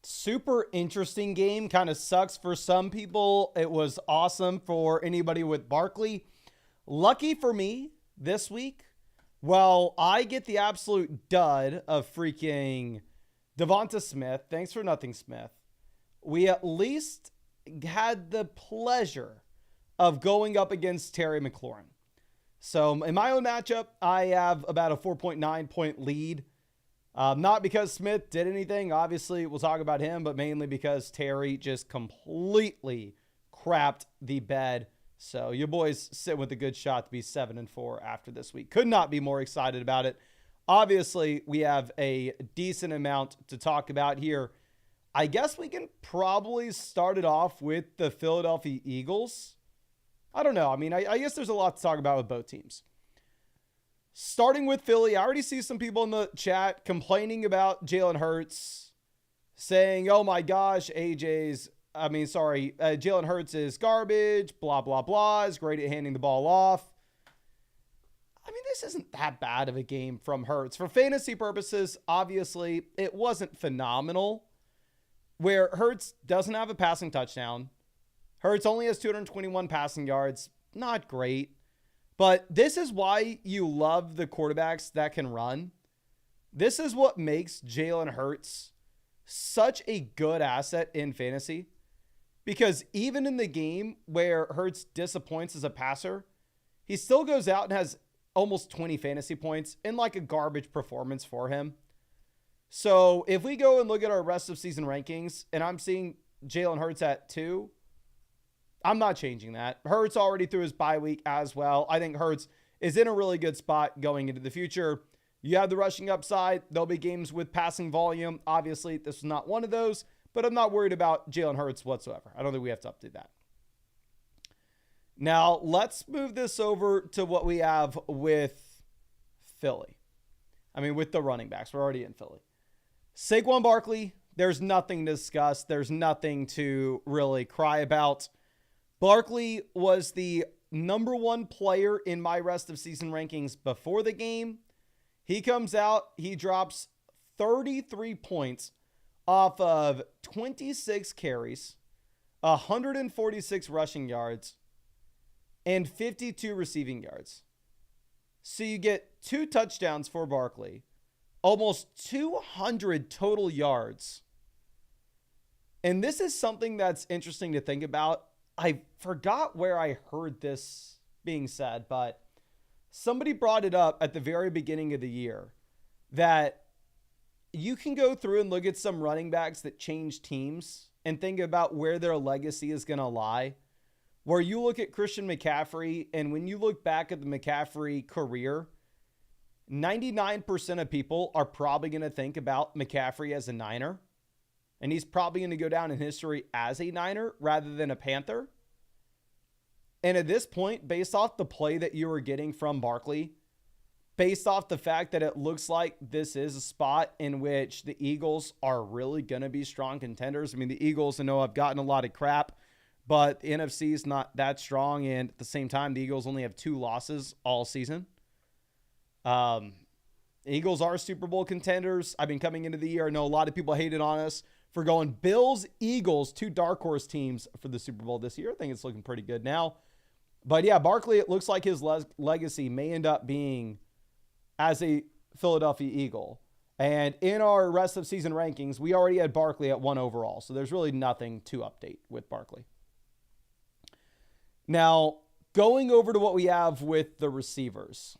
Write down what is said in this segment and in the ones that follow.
Super interesting game. Kind of sucks for some people. It was awesome for anybody with Barkley. Lucky for me this week, well, I get the absolute dud of freaking Devonta Smith. Thanks for nothing, Smith. We at least had the pleasure of going up against Terry McLaurin. So in my own matchup, I have about a 4.9 point lead. Not because Smith did anything. Obviously, we'll talk about him, but mainly because Terry just completely crapped the bed. So your boys sit with a good shot to be 7-4 after this week. Could not be more excited about it. Obviously, we have a decent amount to talk about here. I guess we can probably start it off with the Philadelphia Eagles. I don't know. I mean, I guess there's a lot to talk about with both teams. Starting with Philly, I already see some people in the chat complaining about Jalen Hurts, saying, oh my gosh, Jalen Hurts is garbage, blah, blah, blah, is great at handing the ball off. I mean, this isn't that bad of a game from Hurts. For fantasy purposes, obviously, it wasn't phenomenal, where Hurts doesn't have a passing touchdown. Hurts only has 221 passing yards. Not great. But this is why you love the quarterbacks that can run. This is what makes Jalen Hurts such a good asset in fantasy. Because even in the game where Hurts disappoints as a passer, he still goes out and has almost 20 fantasy points in like a garbage performance for him. So if we go and look at our rest of season rankings and I'm seeing Jalen Hurts at 2, I'm not changing that. Hurts already through his bye week as well. I think Hurts is in a really good spot going into the future. You have the rushing upside. There'll be games with passing volume. Obviously, this is not one of those, but I'm not worried about Jalen Hurts whatsoever. I don't think we have to update that. Now, let's move this over to what we have with Philly. I mean, with the running backs. We're already in Philly. Saquon Barkley, there's nothing to discuss. There's nothing to really cry about. Barkley was the number 1 player in my rest of season rankings before the game. He comes out, he drops 33 points off of 26 carries, 146 rushing yards, and 52 receiving yards. So you get 2 touchdowns for Barkley, almost 200 total yards. And this is something that's interesting to think about. I forgot where I heard this being said, but somebody brought it up at the very beginning of the year that you can go through and look at some running backs that change teams and think about where their legacy is going to lie. Where you look at Christian McCaffrey, and when you look back at the McCaffrey career, 99% of people are probably going to think about McCaffrey as a Niner. And he's probably going to go down in history as a Niner rather than a Panther. And at this point, based off the play that you were getting from Barkley, based off the fact that it looks like this is a spot in which the Eagles are really going to be strong contenders. I mean, the Eagles, I know, have gotten a lot of crap, but the NFC is not that strong. And at the same time, the Eagles only have 2 losses all season. The Eagles are Super Bowl contenders. I've been coming into the year. I know a lot of people hated on us for going Bills, Eagles, 2 dark horse teams for the Super Bowl this year. I think it's looking pretty good now. But yeah, Barkley, it looks like his legacy may end up being as a Philadelphia Eagle. And in our rest of season rankings, we already had Barkley at 1 overall. So there's really nothing to update with Barkley. Now, going over to what we have with the receivers.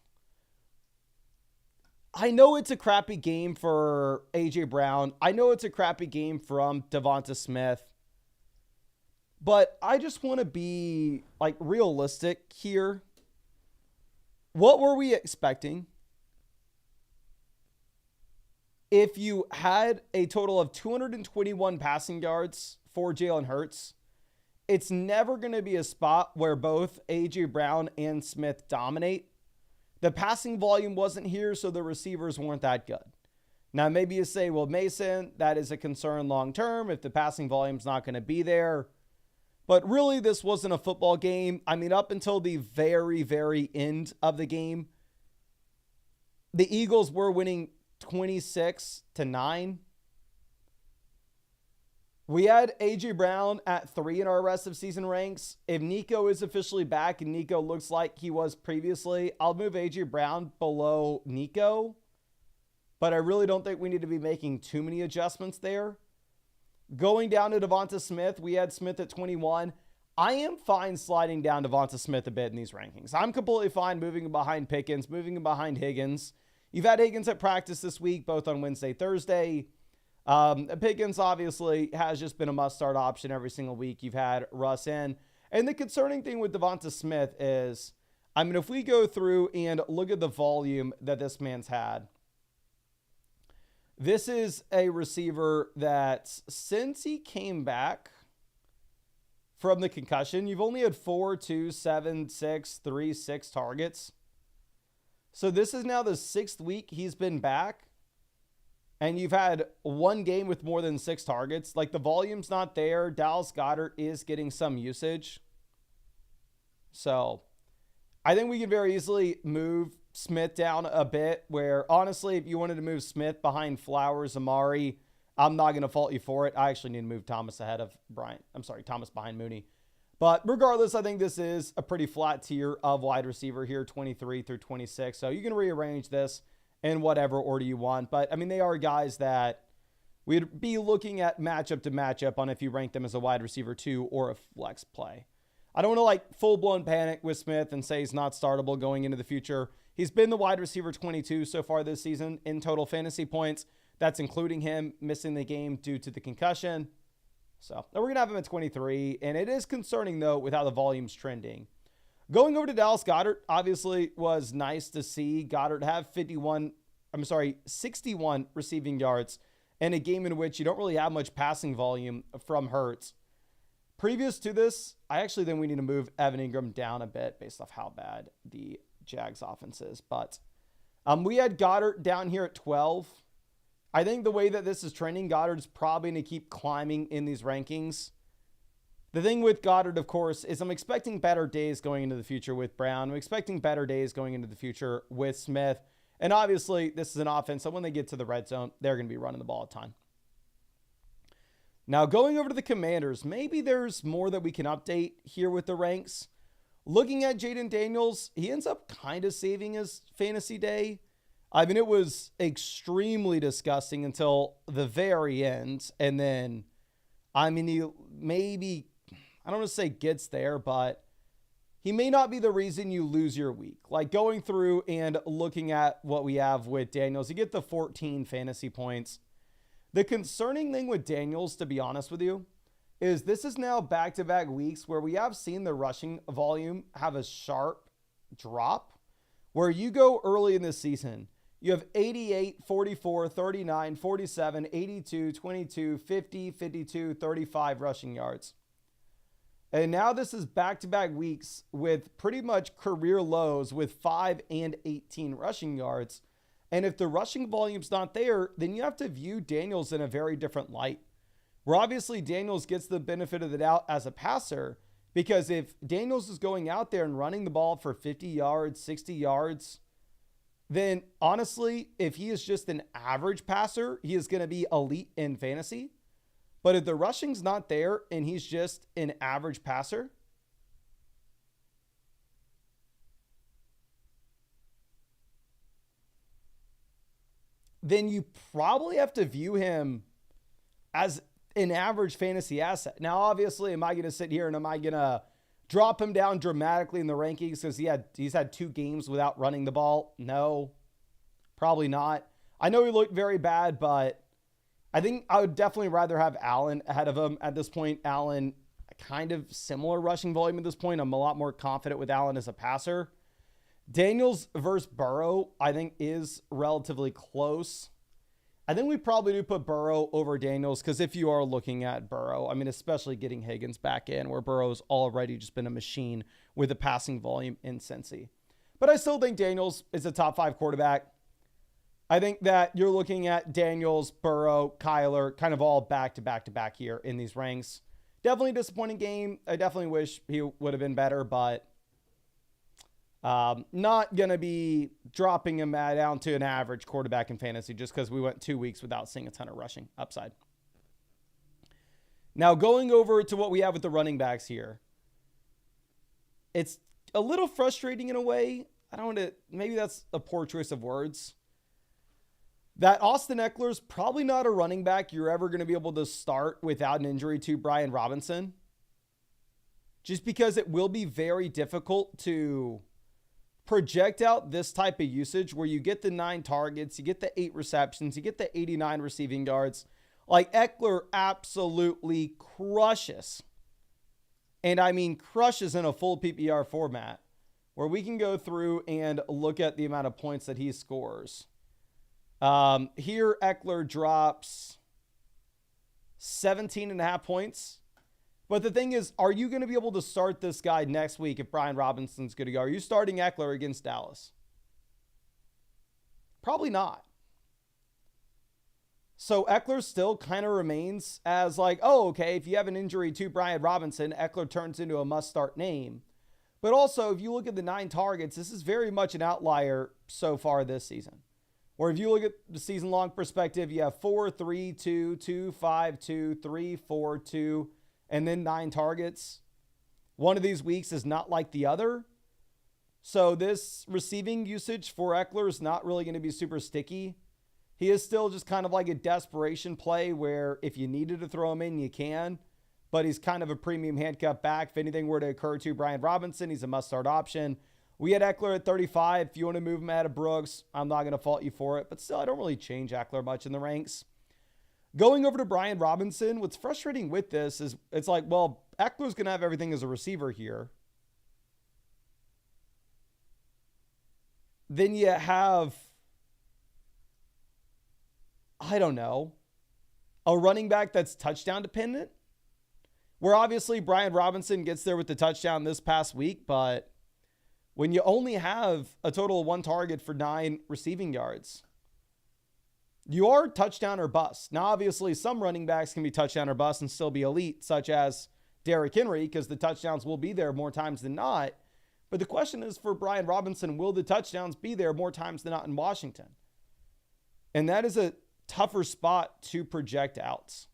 I know it's a crappy game for A.J. Brown. I know it's a crappy game from Devonta Smith. But I just want to be realistic here. What were we expecting? If you had a total of 221 passing yards for Jalen Hurts, it's never going to be a spot where both A.J. Brown and Smith dominate. The passing volume wasn't here, so the receivers weren't that good. Now, maybe you say, well, Mason, that is a concern long-term if the passing volume's not going to be there. But really, this wasn't a football game. I mean, up until the very, very end of the game, the Eagles were winning 26-9. We had A.J. Brown at 3 in our rest of season ranks. If Nico is officially back and Nico looks like he was previously, I'll move A.J. Brown below Nico. But I really don't think we need to be making too many adjustments there. Going down to Devonta Smith, we had Smith at 21. I am fine sliding down Devonta Smith a bit in these rankings. I'm completely fine moving him behind Pickens, moving him behind Higgins. You've had Higgins at practice this week, both on Wednesday, Thursday. Pickens obviously has just been a must-start option every single week. You've had Russ in. And the concerning thing with Devonta Smith is, I mean, if we go through and look at the volume that this man's had, this is a receiver that since he came back from the concussion, you've only had 4, 2, 7, 6, 3, 6 targets. So this is now the 6th week he's been back. And you've had one game with more than 6 targets. Like, the volume's not there. Dallas Goedert is getting some usage. So I think we can very easily move Smith down a bit, where honestly, if you wanted to move Smith behind Flowers, Amari, I'm not going to fault you for it. I actually need to move Thomas ahead of Thomas behind Mooney. But regardless, I think this is a pretty flat tier of wide receiver here, 23 through 26. So you can rearrange this in whatever order you want. But, I mean, they are guys that we'd be looking at matchup to matchup on if you rank them as a wide receiver 2 or a flex play. I don't want to, full-blown panic with Smith and say he's not startable going into the future. He's been the wide receiver 22 so far this season in total fantasy points. That's including him missing the game due to the concussion. So we're going to have him at 23. And it is concerning, though, with how the volume's trending. Going over to Dallas Goedert, obviously was nice to see Goedert have 61 receiving yards in a game in which you don't really have much passing volume from Hurts. Previous to this, I actually think we need to move Evan Ingram down a bit based off how bad the Jags offense is. But we had Goedert down here at 12. I think the way that this is trending, Goddard's probably going to keep climbing in these rankings. The thing with Goedert, of course, is I'm expecting better days going into the future with Brown. I'm expecting better days going into the future with Smith. And obviously, this is an offense, so when they get to the red zone, they're going to be running the ball a ton. Now, going over to the Commanders, maybe there's more that we can update here with the ranks. Looking at Jayden Daniels, he ends up kind of saving his fantasy day. I mean, it was extremely disgusting until the very end. And then, I mean, he maybe, I don't want to say gets there, but he may not be the reason you lose your week. Like, going through and looking at what we have with Daniels, you get the 14 fantasy points. The concerning thing with Daniels, to be honest with you, is this is now back-to-back weeks where we have seen the rushing volume have a sharp drop, where you go early in this season, you have 88, 44, 39, 47, 82, 22, 50, 52, 35 rushing yards. And now this is back-to-back weeks with pretty much career lows with 5 and 18 rushing yards. And if the rushing volume's not there, then you have to view Daniels in a very different light. Where obviously Daniels gets the benefit of the doubt as a passer, because if Daniels is going out there and running the ball for 50 yards, 60 yards, then honestly, if he is just an average passer, he is going to be elite in fantasy. But if the rushing's not there and he's just an average passer, then you probably have to view him as an average fantasy asset. Now, obviously, am I going to sit here and am I going to drop him down dramatically in the rankings because he's had 2 games without running the ball? No, probably not. I know he looked very bad, but I think I would definitely rather have Allen ahead of him at this point. Allen, kind of similar rushing volume at this point. I'm a lot more confident with Allen as a passer. Daniels versus Burrow, I think, is relatively close. I think we probably do put Burrow over Daniels, because if you are looking at Burrow, I mean, especially getting Higgins back in, where Burrow's already just been a machine with the passing volume in Cincy. But I still think Daniels is a top 5 quarterback. I think that you're looking at Daniels, Burrow, Kyler, kind of all back to back here in these ranks. Definitely a disappointing game. I definitely wish he would have been better, but not going to be dropping him down to an average quarterback in fantasy just because we went 2 weeks without seeing a ton of rushing upside. Now, going over to what we have with the running backs here, it's a little frustrating in a way. I don't want to, maybe that's a poor choice of words. That Austin Eckler's probably not a running back you're ever going to be able to start without an injury to Brian Robinson. Just because it will be very difficult to project out this type of usage where you get the 9 targets, you get the 8 receptions, you get the 89 receiving yards. Like Eckler absolutely crushes. And I mean crushes in a full PPR format where we can go through and look at the amount of points that he scores. Here Eckler drops 17.5 points. But the thing is, are you going to be able to start this guy next week if Brian Robinson's good to go? Are you starting Eckler against Dallas? Probably not. So Eckler still kind of remains as like, oh, okay, if you have an injury to Brian Robinson, Eckler turns into a must-start name. But also, if you look at the 9 targets, this is very much an outlier so far this season. Or if you look at the season-long perspective, you have 4, 3, 2, 2, 5, 2, 3, 4, 2, and then 9 targets. One of these weeks is not like the other. So this receiving usage for Eckler is not really going to be super sticky. He is still just kind of like a desperation play where if you needed to throw him in, you can. But he's kind of a premium handcuff back. If anything were to occur to Brian Robinson, he's a must-start option. We had Eckler at 35. If you want to move him out of Brooks, I'm not going to fault you for it. But still, I don't really change Eckler much in the ranks. Going over to Brian Robinson, what's frustrating with this is it's like, well, Eckler's going to have everything as a receiver here. Then you have, I don't know, a running back that's touchdown dependent. Where obviously Brian Robinson gets there with the touchdown this past week, but when you only have a total of 1 target for 9 receiving yards, you are touchdown or bust. Now, obviously, some running backs can be touchdown or bust and still be elite, such as Derrick Henry, because the touchdowns will be there more times than not. But the question is for Brian Robinson, will the touchdowns be there more times than not in Washington? And that is a tougher spot to project out.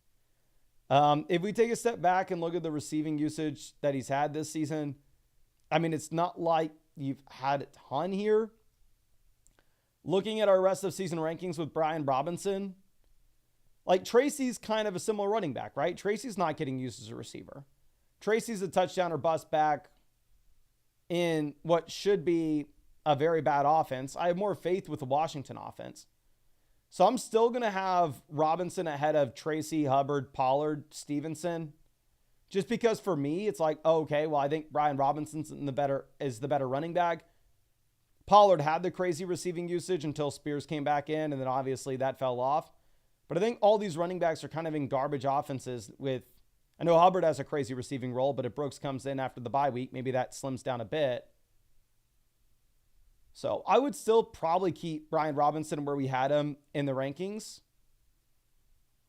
If we take a step back and look at the receiving usage that he's had this season, I mean, it's not like you've had a ton here. Looking at our rest of season rankings with Brian Robinson, like Tracy's kind of a similar running back, right? Tracy's not getting used as a receiver. Tracy's a touchdown or bust back in what should be a very bad offense. I have more faith with the Washington offense. So I'm still going to have Robinson ahead of Tracy, Hubbard, Pollard, Stevenson. Just because for me, it's like, oh, okay, well, I think Brian Robinson's the better running back. Pollard had the crazy receiving usage until Spears came back in, and then obviously that fell off. But I think all these running backs are kind of in garbage offenses with, I know Hubbard has a crazy receiving role, but if Brooks comes in after the bye week, maybe that slims down a bit. So I would still probably keep Brian Robinson where we had him in the rankings.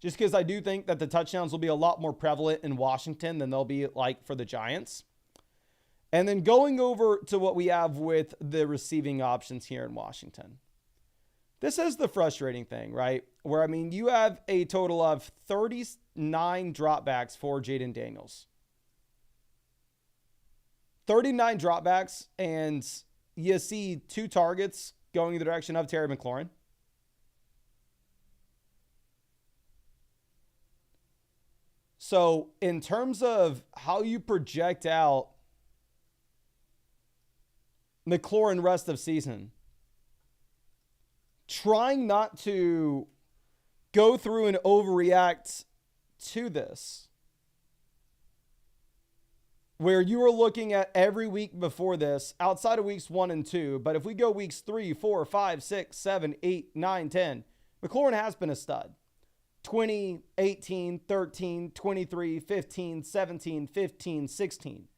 Just because I do think that the touchdowns will be a lot more prevalent in Washington than they'll be like for the Giants. And then going over to what we have with the receiving options here in Washington. This is the frustrating thing, right? Where, I mean, you have a total of 39 dropbacks for Jayden Daniels. 39 dropbacks, and you see 2 targets going in the direction of Terry McLaurin. So in terms of how you project out McLaurin rest of season, trying not to go through and overreact to this, where you are looking at every week before this, outside of weeks 1 and 2, but if we go weeks 3, 4, 5, 6, 7, 8, 9, 10, McLaurin has been a stud. 20, 18, 13, 23, 15, 17, 15, 16.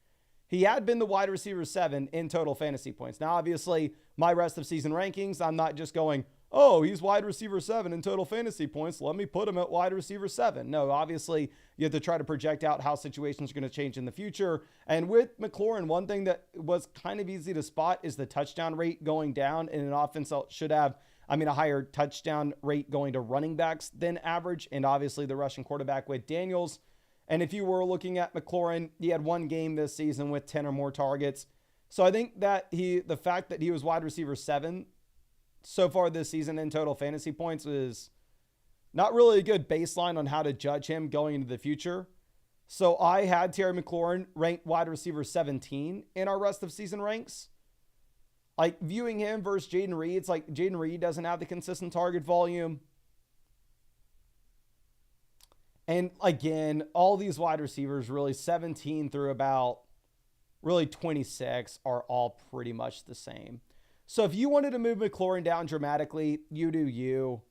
He had been the wide receiver 7 in total fantasy points. Now, obviously, my rest of season rankings, I'm not just going, oh, he's wide receiver 7 in total fantasy points, let me put him at wide receiver 7. No, obviously, you have to try to project out how situations are going to change in the future. And with McLaurin, one thing that was kind of easy to spot is the touchdown rate going down in an offense that should have, a higher touchdown rate going to running backs than average. And obviously the Russian quarterback with Daniels. And if you were looking at McLaurin, he had one game this season with 10 or more targets. So I think that the fact that he was wide receiver 7 so far this season in total fantasy points is not really a good baseline on how to judge him going into the future. So I had Terry McLaurin ranked wide receiver 17 in our rest of season ranks. Like, viewing him versus Jayden Reed, it's like Jayden Reed doesn't have the consistent target volume. And again, all these wide receivers, really 17 through about really 26, are all pretty much the same. So if you wanted to move McLaurin down dramatically, you do you.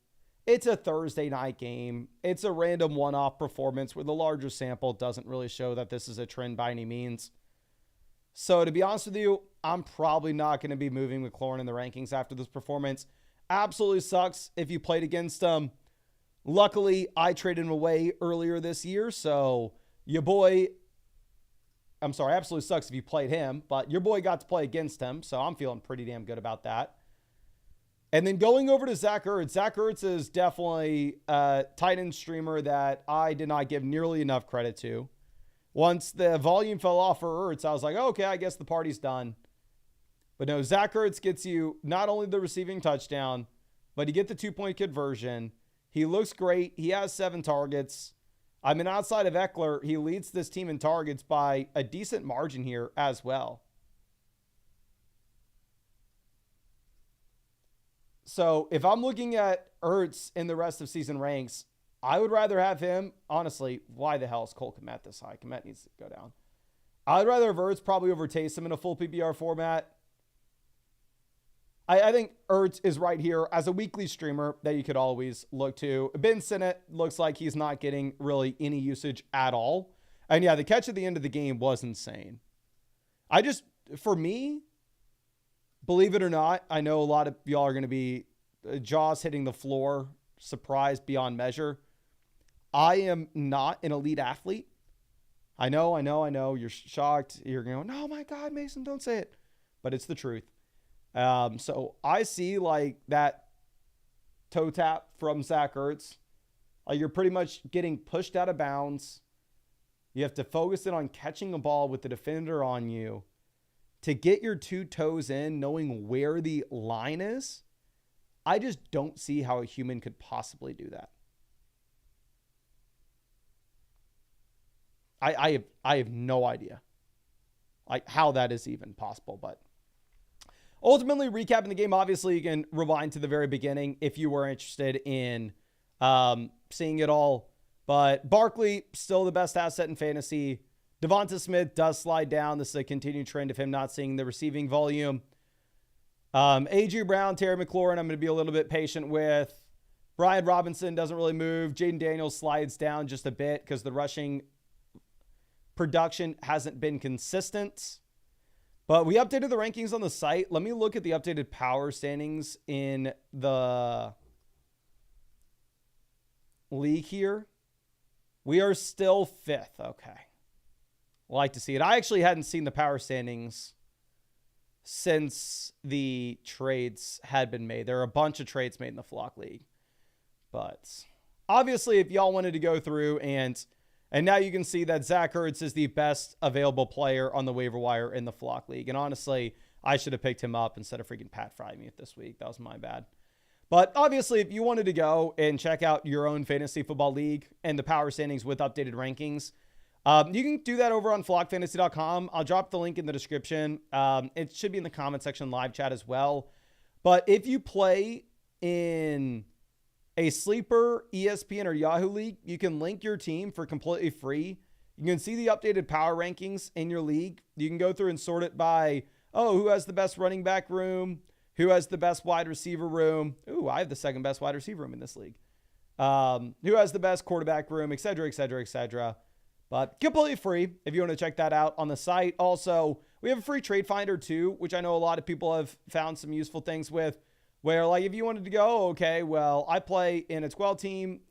It's a Thursday night game. It's a random one-off performance where the larger sample doesn't really show that this is a trend by any means. So to be honest with you, I'm probably not going to be moving McLaurin in the rankings after this performance. Absolutely sucks if you played against him. Luckily, I traded him away earlier this year, so absolutely sucks if you played him, but your boy got to play against him, so I'm feeling pretty damn good about that. And then going over to Zach Ertz. Zach Ertz is definitely a tight end streamer that I did not give nearly enough credit to. Once the volume fell off for Ertz, I was like, okay, I guess the party's done. But no, Zach Ertz gets you not only the receiving touchdown, but you get the 2-point conversion. He looks great. He has 7 targets. I mean, outside of Eckler, he leads this team in targets by a decent margin here as well. So if I'm looking at Ertz in the rest of season ranks, I would rather have him. Honestly, why the hell is Cole Kmet this high? Kmet needs to go down. I'd rather have Ertz probably over Taysom in a full PPR format. I think Ertz is right here as a weekly streamer that you could always look to. Ben Sinnott looks like he's not getting really any usage at all. And yeah, the catch at the end of the game was insane. For me, believe it or not, I know a lot of y'all are going to be jaws hitting the floor, surprised beyond measure. I am not an elite athlete. I know. You're shocked. You're going, oh my God, Mason, don't say it. But it's the truth. So I see like that toe tap from Zach Ertz. Like, you're pretty much getting pushed out of bounds. You have to focus in on catching a ball with the defender on you to get your 2 toes in, knowing where the line is. I just don't see how a human could possibly do that. I have no idea like how that is even possible, but ultimately, recapping the game, obviously, you can rewind to the very beginning if you were interested in seeing it all. But Barkley, still the best asset in fantasy. Devonta Smith does slide down. This is a continued trend of him not seeing the receiving volume. A.J. Brown, Terry McLaurin, I'm going to be a little bit patient with. Brian Robinson doesn't really move. Jayden Daniels slides down just a bit because the rushing production hasn't been consistent. But we updated the rankings on the site. Let me look at the updated power standings in the league here. We are still 5th. Okay. Like to see it. I actually hadn't seen the power standings since the trades had been made. There are a bunch of trades made in the Flock League. But obviously, if y'all wanted to go through and now you can see that Zach Ertz is the best available player on the waiver wire in the Flock League. And honestly, I should have picked him up instead of freaking Pat Frymuth this week. That was my bad. But obviously, if you wanted to go and check out your own fantasy football league and the power standings with updated rankings, you can do that over on flockfantasy.com. I'll drop the link in the description. It should be in the comment section live chat as well. But if you play in a sleeper, ESPN, or Yahoo League, you can link your team for completely free. You can see the updated power rankings in your league. You can go through and sort it by, who has the best running back room? Who has the best wide receiver room? Ooh, I have the second best wide receiver room in this league. Who has the best quarterback room, et cetera, et cetera, et cetera. But completely free if you want to check that out on the site. Also, we have a free trade finder too, which I know a lot of people have found some useful things with. Where, like, if you wanted to go, okay, well, I play in a 12-team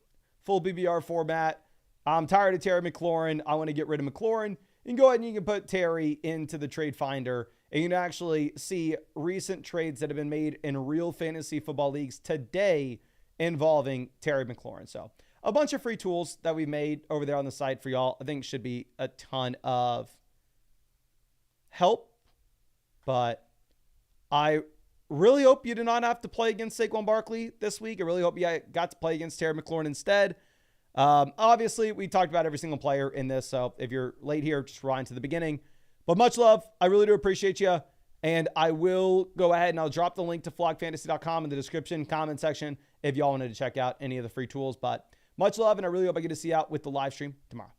full BBR format. I'm tired of Terry McLaurin. I want to get rid of McLaurin. You can go ahead and you can put Terry into the trade finder, and you can actually see recent trades that have been made in real fantasy football leagues today involving Terry McLaurin. So a bunch of free tools that we've made over there on the site for y'all. I think should be a ton of help. But I really hope you do not have to play against Saquon Barkley this week. I really hope you got to play against Terry McLaurin instead. Obviously, we talked about every single player in this, so if you're late here, just rewind to the beginning. But much love. I really do appreciate you. And I will go ahead and I'll drop the link to flockfantasy.com in the description, comment section if y'all wanted to check out any of the free tools. But much love, and I really hope I get to see you out with the live stream tomorrow.